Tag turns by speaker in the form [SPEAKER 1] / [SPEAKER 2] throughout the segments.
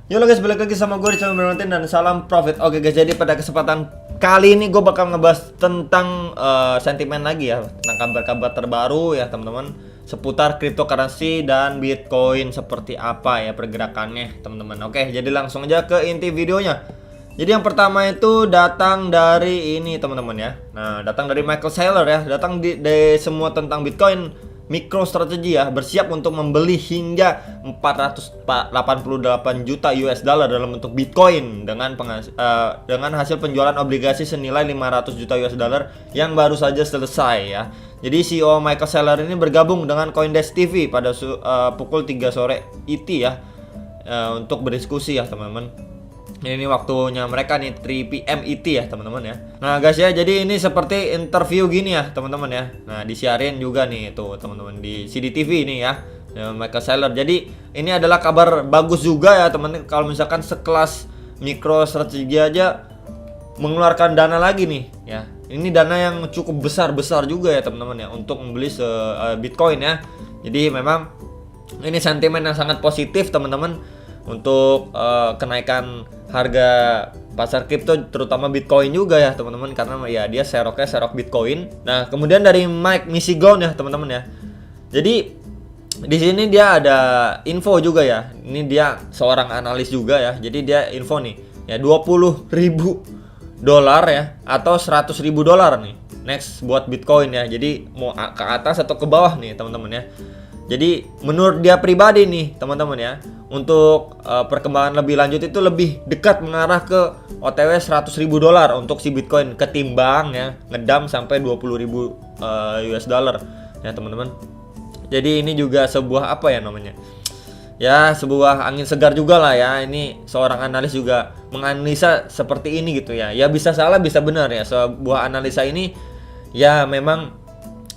[SPEAKER 1] Yo guys, balik lagi sama gue di channel Bermantin dan salam profit. Oke guys, jadi pada kesempatan kali ini gue bakal ngebahas tentang sentimen lagi ya, tentang kabar-kabar terbaru ya teman-teman, seputar cryptocurrency dan Bitcoin seperti apa ya pergerakannya teman-teman. Oke, jadi langsung aja ke inti videonya. Jadi yang pertama itu datang dari ini teman-teman ya. Nah, datang dari Michael Saylor ya, datang dari semua tentang Bitcoin. MicroStrategy ya, bersiap untuk membeli hingga 488 juta US dollar dalam bentuk Bitcoin dengan hasil penjualan obligasi senilai 500 juta US dollar yang baru saja selesai ya. Jadi CEO Michael Saylor ini bergabung dengan CoinDesk TV pada pukul 3 sore IT ya, untuk berdiskusi ya teman-teman. Ini waktunya mereka nih 3 PM IT ya teman-teman ya. Nah guys ya, jadi ini seperti interview gini ya teman-teman ya. Nah disiarin juga nih tuh teman-teman di CDTV ini ya, Michael Saylor. Jadi ini adalah kabar bagus juga ya teman-teman, kalau misalkan sekelas MicroStrategy aja mengeluarkan dana lagi nih ya. Ini dana yang cukup besar juga ya teman-teman ya, untuk membeli Bitcoin ya. Jadi memang ini sentimen yang sangat positif teman-teman untuk kenaikan harga pasar kripto, terutama Bitcoin juga ya teman-teman, karena ya dia serok Bitcoin. Nah kemudian dari Mike Misigon ya teman-teman ya. Jadi di sini dia ada info juga ya. Ini dia seorang analis juga ya. Jadi dia info nih ya, $20.000 ya atau $100.000 nih next buat Bitcoin ya. Jadi mau ke atas atau ke bawah nih teman-teman ya. Jadi menurut dia pribadi nih teman-teman ya, untuk perkembangan lebih lanjut itu lebih dekat mengarah ke OTW $100.000 untuk si Bitcoin ketimbang ya ngedam sampai $20.000 US dollar ya teman-teman. Jadi ini juga sebuah apa ya namanya, ya sebuah angin segar juga lah ya. Ini seorang analis juga menganalisa seperti ini gitu ya. Ya bisa salah bisa benar ya, sebuah analisa ini ya memang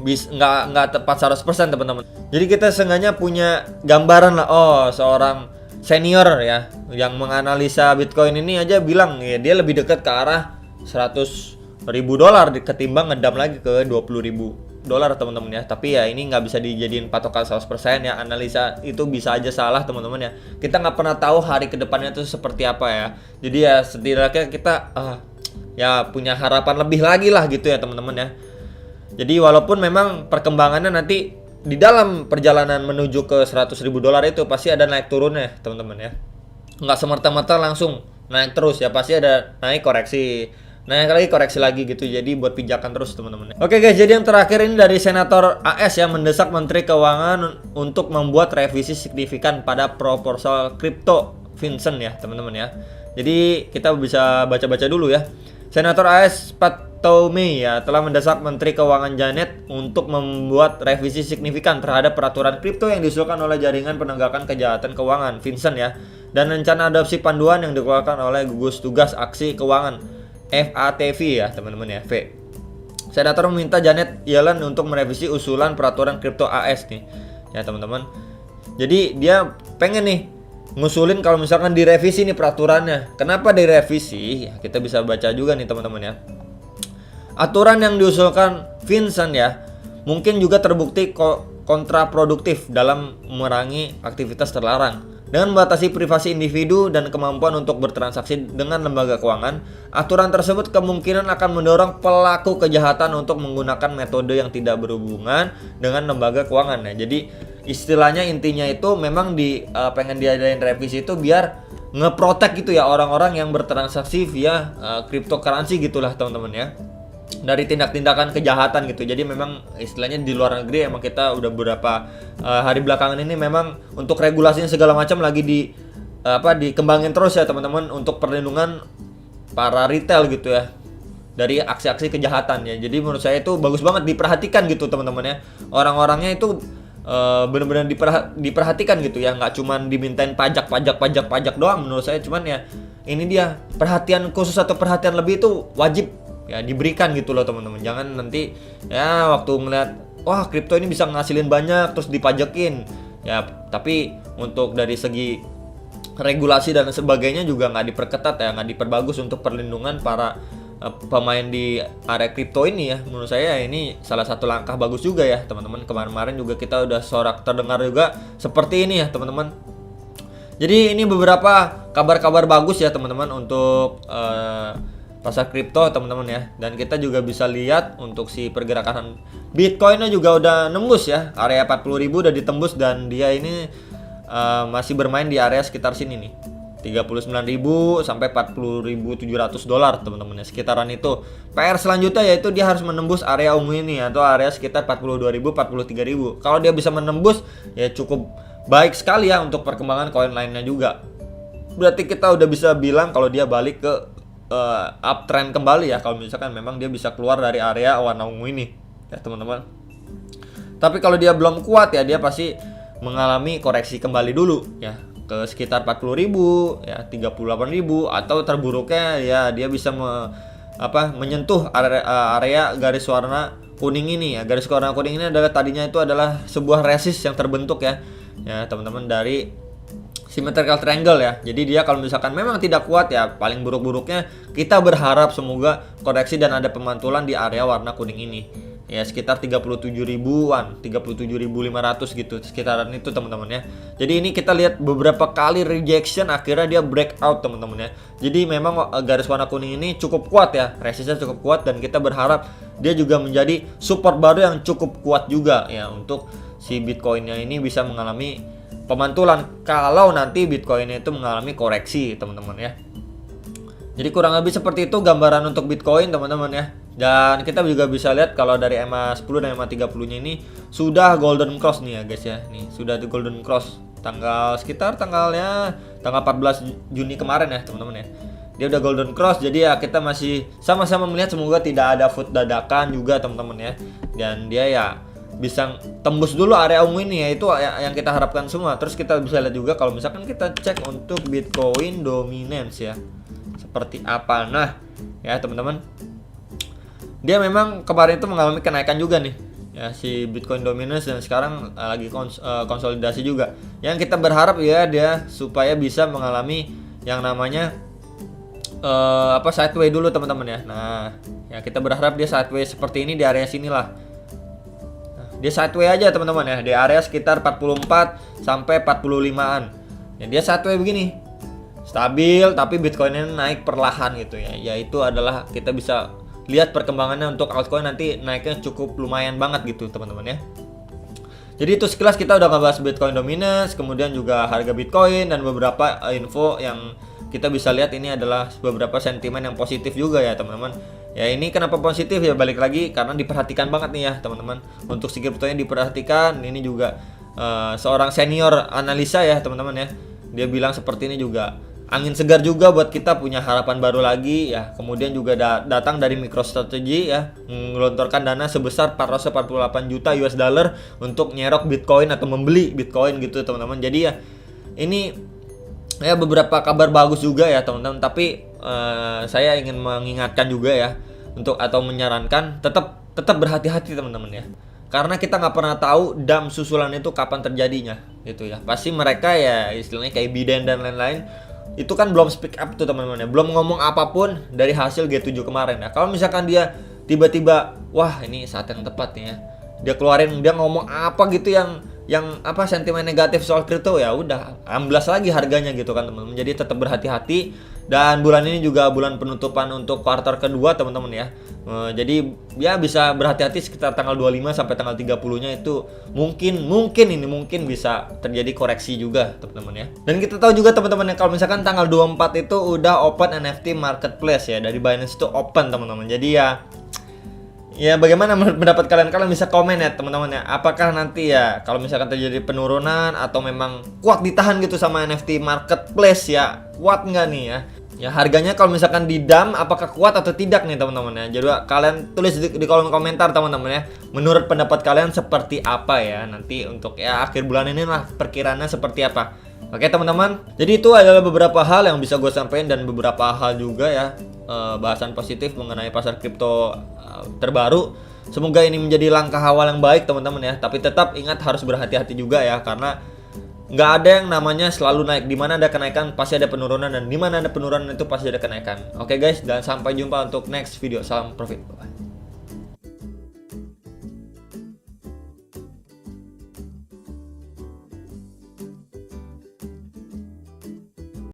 [SPEAKER 1] nggak tepat 100% teman-teman. Jadi kita seenggaknya punya gambaran lah. Oh, seorang senior ya yang menganalisa Bitcoin ini aja bilang ya dia lebih dekat ke arah $100.000 ketimbang ngedam lagi ke $20.000 teman-teman ya. Tapi ya ini nggak bisa dijadiin patokan 100% ya. Analisa itu bisa aja salah teman-teman ya. Kita nggak pernah tahu hari kedepannya itu seperti apa ya. Jadi ya setidaknya kita ya punya harapan lebih lagi lah gitu ya teman-teman ya. Jadi walaupun memang perkembangannya nanti di dalam perjalanan menuju ke $100.000 itu pasti ada naik turunnya teman-teman ya. Nggak semerta-merta langsung naik terus ya, pasti ada naik koreksi lagi gitu. Jadi buat pijakan terus teman-teman. Oke guys, jadi yang terakhir ini dari Senator AS yang mendesak Menteri Keuangan untuk membuat revisi signifikan pada proposal kripto Vincent ya teman-teman ya. Jadi kita bisa baca-baca dulu ya. Senator AS Tomei ya telah mendesak Menteri Keuangan Janet untuk membuat revisi signifikan terhadap peraturan kripto yang diusulkan oleh Jaringan Penegakan Kejahatan Keuangan Vincent ya, dan rencana adopsi panduan yang dikeluarkan oleh Gugus Tugas Aksi Keuangan FATV ya teman-teman ya, V. Senator meminta Janet Yellen untuk merevisi usulan peraturan kripto AS nih ya teman-teman. Jadi dia pengen nih ngusulin kalau misalkan direvisi nih peraturannya. Kenapa direvisi? Ya, kita bisa baca juga nih teman-teman ya. Aturan yang diusulkan Vincent ya mungkin juga terbukti kontraproduktif dalam memerangi aktivitas terlarang. Dengan membatasi privasi individu dan kemampuan untuk bertransaksi dengan lembaga keuangan, aturan tersebut kemungkinan akan mendorong pelaku kejahatan untuk menggunakan metode yang tidak berhubungan dengan lembaga keuangan ya. Jadi istilahnya intinya itu memang pengen diadain revisi itu biar ngeprotek gitu ya orang-orang yang bertransaksi via cryptocurrency gitulah teman-teman ya, dari tindak-tindakan kejahatan gitu. Jadi memang istilahnya di luar negeri emang kita udah beberapa hari belakangan ini memang untuk regulasinya segala macam lagi dikembangin terus ya teman-teman, untuk perlindungan para retail gitu ya dari aksi-aksi kejahatan ya. Jadi menurut saya itu bagus banget diperhatikan gitu teman-teman ya. Orang-orangnya itu benar-benar diperhatikan gitu ya, nggak cuman dimintain pajak doang menurut saya. Cuman ya ini dia perhatian khusus atau perhatian lebih itu wajib ya diberikan gitu loh teman-teman. Jangan nanti ya waktu ngeliat wah kripto ini bisa ngasilin banyak terus dipajakin ya, tapi untuk dari segi regulasi dan sebagainya juga nggak diperketat ya, nggak diperbagus untuk perlindungan para pemain di area kripto ini ya. Menurut saya ini salah satu langkah bagus juga ya teman-teman. Kemarin-kemarin juga kita udah sorak terdengar juga seperti ini ya teman-teman. Jadi ini beberapa kabar-kabar bagus ya teman-teman untuk pasar kripto teman-teman ya. Dan kita juga bisa lihat untuk si pergerakan Bitcoinnya juga udah nembus ya, area 40.000 udah ditembus, dan dia ini masih bermain di area sekitar sini nih, 39.000 sampai 40.700 dolar teman-teman ya, sekitaran itu. PR selanjutnya yaitu dia harus menembus area ungu ini atau area sekitar 42.000 43.000. Kalau dia bisa menembus ya cukup baik sekali ya untuk perkembangan koin lainnya juga. Berarti kita udah bisa bilang kalau dia balik ke uptrend kembali ya, kalau misalkan memang dia bisa keluar dari area warna ungu ini ya teman-teman. Tapi kalau dia belum kuat ya, dia pasti mengalami koreksi kembali dulu ya ke sekitar 40.000 ya, 38.000, atau terburuknya ya dia bisa menyentuh area garis warna kuning ini ya. Garis warna kuning ini adalah tadinya itu adalah sebuah resist yang terbentuk ya teman-teman dari symmetrical triangle ya. Jadi dia kalau misalkan memang tidak kuat ya, paling buruk-buruknya kita berharap semoga koreksi dan ada pemantulan di area warna kuning ini ya, sekitar 37.000-an, 37.500 gitu, sekitaran itu teman-teman ya. Jadi ini kita lihat beberapa kali rejection, akhirnya dia breakout teman-teman ya. Jadi memang garis warna kuning ini cukup kuat ya, resistnya cukup kuat, dan kita berharap dia juga menjadi support baru yang cukup kuat juga ya untuk si Bitcoinnya ini bisa mengalami pemantulan kalau nanti Bitcoinnya itu mengalami koreksi teman-teman ya. Jadi kurang lebih seperti itu gambaran untuk Bitcoin teman-teman ya. Dan kita juga bisa lihat kalau dari EMA 10 dan EMA 30 nya ini sudah golden cross nih ya guys ya. Nih sudah di golden cross sekitar tanggalnya tanggal 14 Juni kemarin ya teman-teman ya. Dia udah golden cross, jadi ya kita masih sama-sama melihat semoga tidak ada food dadakan juga teman-teman ya. Dan dia ya bisa tembus dulu area ungu ini ya, itu yang kita harapkan semua. Terus kita bisa lihat juga kalau misalkan kita cek untuk Bitcoin dominance ya, seperti apa. Nah ya teman-teman, dia memang kemarin itu mengalami kenaikan juga nih ya si Bitcoin dominance, dan sekarang lagi konsolidasi juga. Yang kita berharap ya dia supaya bisa mengalami yang namanya sideway dulu teman-teman ya. Nah ya kita berharap dia sideway seperti ini di area sinilah. Dia sideway aja teman-teman ya, di area sekitar 44 sampai 45-an. Ya dia sideway begini, stabil, tapi Bitcoinnya naik perlahan gitu ya. Yaitu adalah kita bisa lihat perkembangannya untuk altcoin nanti naiknya cukup lumayan banget gitu teman-teman ya. Jadi itu sekilas kita udah ngebahas Bitcoin dominance, kemudian juga harga Bitcoin, dan beberapa info yang kita bisa lihat ini adalah beberapa sentimen yang positif juga ya teman-teman. Ya ini kenapa positif ya, balik lagi karena diperhatikan banget nih ya teman-teman. Untuk si kriptonya diperhatikan, ini juga seorang senior analisa ya teman-teman ya. Dia bilang seperti ini juga angin segar juga buat kita punya harapan baru lagi ya. Kemudian juga datang dari MicroStrategy ya, menggelontorkan dana sebesar 448 juta US dollar untuk nyerok Bitcoin atau membeli Bitcoin gitu teman-teman. Jadi ya ini ya beberapa kabar bagus juga ya teman-teman. Tapi saya ingin mengingatkan juga ya untuk atau menyarankan tetap berhati-hati teman-teman ya. Karena kita nggak pernah tahu dam susulan itu kapan terjadinya gitu ya. Pasti mereka ya istilahnya kayak Biden dan lain-lain itu kan belum speak up tuh teman-teman ya, belum ngomong apapun dari hasil G7 kemarin ya. Kalau misalkan dia tiba-tiba wah ini saat yang tepat nih ya, dia ngomong apa gitu yang sentimen negatif soal kripto, ya udah amblas lagi harganya gitu kan teman-teman. Jadi tetap berhati-hati, dan bulan ini juga bulan penutupan untuk kuartal kedua teman-teman ya. Jadi ya bisa berhati-hati sekitar tanggal 25 sampai tanggal 30-nya itu mungkin bisa terjadi koreksi juga teman-teman ya. Dan kita tahu juga teman-teman ya, kalau misalkan tanggal 24 itu udah open NFT marketplace ya, dari Binance itu open teman-teman. Jadi ya bagaimana pendapat kalian bisa komen ya teman-teman ya. Apakah nanti ya kalau misalkan terjadi penurunan atau memang kuat ditahan gitu sama NFT marketplace ya, kuat nggak nih ya? Ya harganya kalau misalkan di dam apakah kuat atau tidak nih teman-teman ya. Jadi kalian tulis di kolom komentar teman-teman ya. Menurut pendapat kalian seperti apa ya nanti untuk ya akhir bulan ini lah perkiraannya seperti apa. Oke teman-teman. Jadi itu adalah beberapa hal yang bisa gue sampaikan, dan beberapa hal juga ya bahasan positif mengenai pasar kripto terbaru. Semoga ini menjadi langkah awal yang baik teman-teman ya. Tapi tetap ingat harus berhati-hati juga ya, karena nggak ada yang namanya selalu naik. Di mana ada kenaikan pasti ada penurunan, dan di mana ada penurunan itu pasti ada kenaikan. Oke guys, dan sampai jumpa untuk next video. Salam profit. Bye.